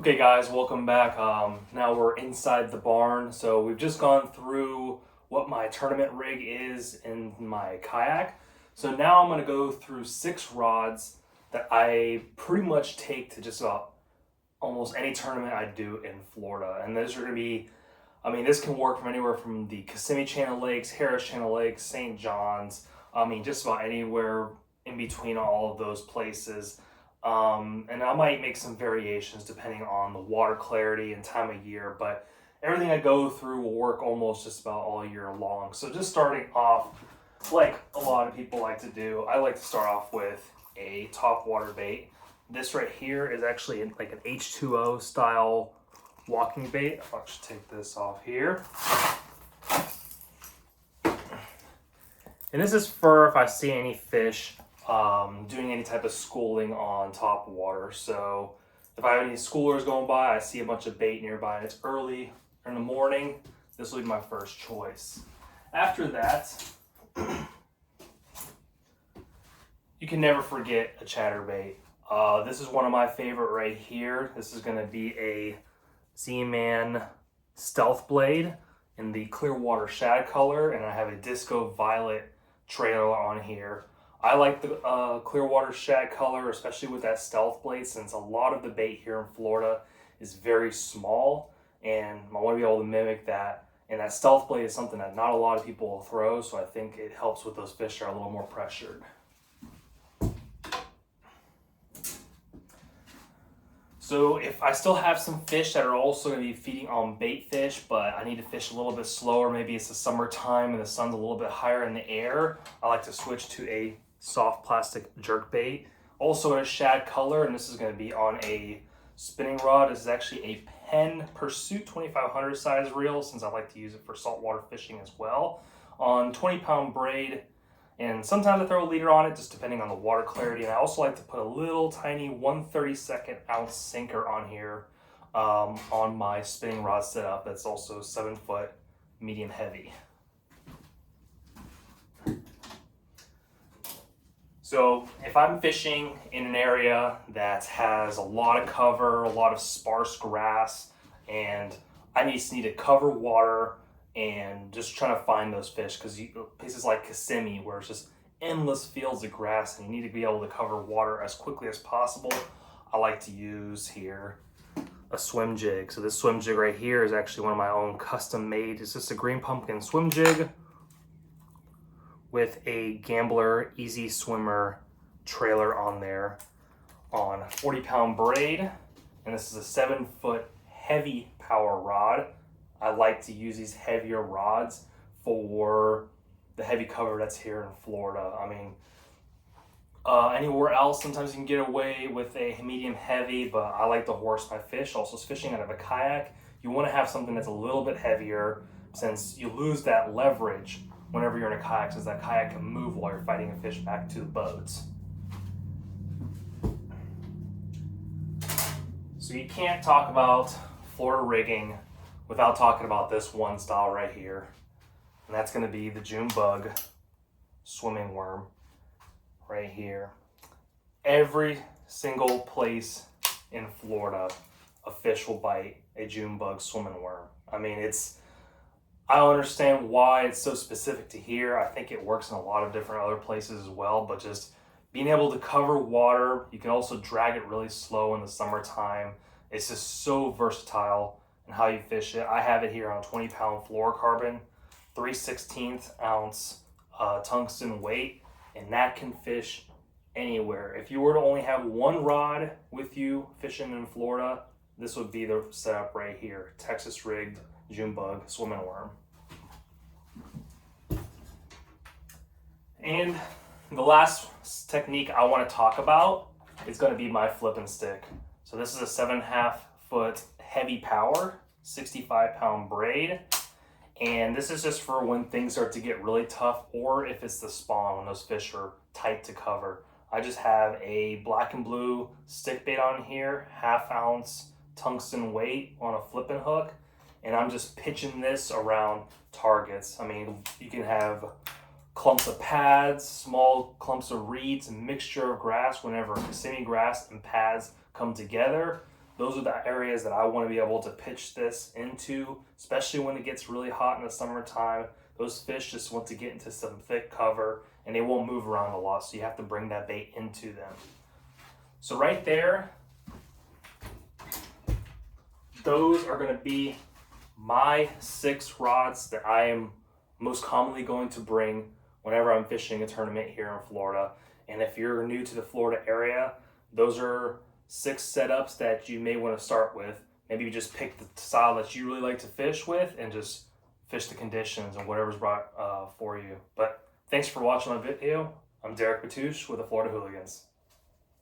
Okay guys, welcome back. Now we're inside the barn. So we've just gone through what my tournament rig is in my kayak. So now I'm gonna go through 6 rods that I pretty much take to just about almost any tournament I do in Florida. And those are gonna be, this can work from anywhere from the Kissimmee Channel Lakes, Harris Channel Lakes, St. John's, just about anywhere in between all of those places. And I might make some variations depending on the water clarity and time of year, but everything I go through will work almost just about all year long. So just starting off, like a lot of people like to do, I like to start off with a top water bait. This right here is actually like an H2O style walking bait. I'll just take this off here. And this is for if I see any fish doing any type of schooling on top water. So if I have any schoolers going by, I see a bunch of bait nearby and it's early in the morning, this will be my first choice. After that, you can never forget a chatterbait. This is one of my favorite right here. This is going to be a Z-Man Stealth Blade in the Clearwater Shad color, and I have a Disco Violet trailer on here. I like the Clearwater Shad color, especially with that Stealth Blade, since a lot of the bait here in Florida is very small, and I want to be able to mimic that. And that Stealth Blade is something that not a lot of people will throw, so I think it helps with those fish that are a little more pressured. So if I still have some fish that are also going to be feeding on bait fish, but I need to fish a little bit slower, maybe it's the summertime and the sun's a little bit higher in the air, I like to switch to a soft plastic jerk bait. Also in a shad color, and this is going to be on a spinning rod. This is actually a Penn Pursuit 2500 size reel, since I like to use it for saltwater fishing as well. On 20-pound braid, and sometimes I throw a leader on it, just depending on the water clarity. And I also like to put a little tiny 1/32 ounce sinker on here on my spinning rod setup. That's also 7-foot, medium heavy. So if I'm fishing in an area that has a lot of cover, a lot of sparse grass, and I just need to cover water and just trying to find those fish, because places like Kissimmee where it's just endless fields of grass and you need to be able to cover water as quickly as possible, I like to use here a swim jig. So this swim jig right here is actually one of my own custom made. It's just a green pumpkin swim jig with a Gambler Easy Swimmer trailer on there on 40-pound braid. And this is a 7-foot heavy power rod. I like to use these heavier rods for the heavy cover that's here in Florida. Anywhere else, sometimes you can get away with a medium heavy, but I like to horse my fish. Also, fishing out of a kayak, you want to have something that's a little bit heavier, since you lose that leverage whenever you're in a kayak, since that kayak can move while you're fighting a fish back to the boats. So you can't talk about Florida rigging without talking about this one style right here. And that's going to be the June bug swimming worm right here. Every single place in Florida, a fish will bite a June bug swimming worm. I don't understand why it's so specific to here. I think it works in a lot of different other places as well, but just being able to cover water, you can also drag it really slow in the summertime. It's just so versatile in how you fish it. I have it here on 20-pound fluorocarbon, 3/16 ounce tungsten weight, and that can fish anywhere. If you were to only have one rod with you fishing in Florida, this would be the setup right here. Texas rigged June bug swimming worm. And the last technique I want to talk about is going to be my flipping stick. So this is a 7.5 foot heavy power, 65-pound braid. And this is just for when things start to get really tough, or if it's the spawn, when those fish are tight to cover. I just have a black and blue stick bait on here, 1/2 ounce tungsten weight on a flipping hook. And I'm just pitching this around targets. You can have clumps of pads, small clumps of reeds, a mixture of grass. Whenever Kissimmee grass and pads come together, those are the areas that I want to be able to pitch this into, especially when it gets really hot in the summertime. Those fish just want to get into some thick cover and they won't move around a lot, so you have to bring that bait into them. So right there, those are going to be my 6 rods that I am most commonly going to bring whenever I'm fishing a tournament here in Florida. And if you're new to the Florida area, those are 6 setups that you may want to start with. Maybe you just pick the style that you really like to fish with and just fish the conditions and whatever's brought for you. But thanks for watching my video. I'm Derek Batouche with the Florida Hooligans.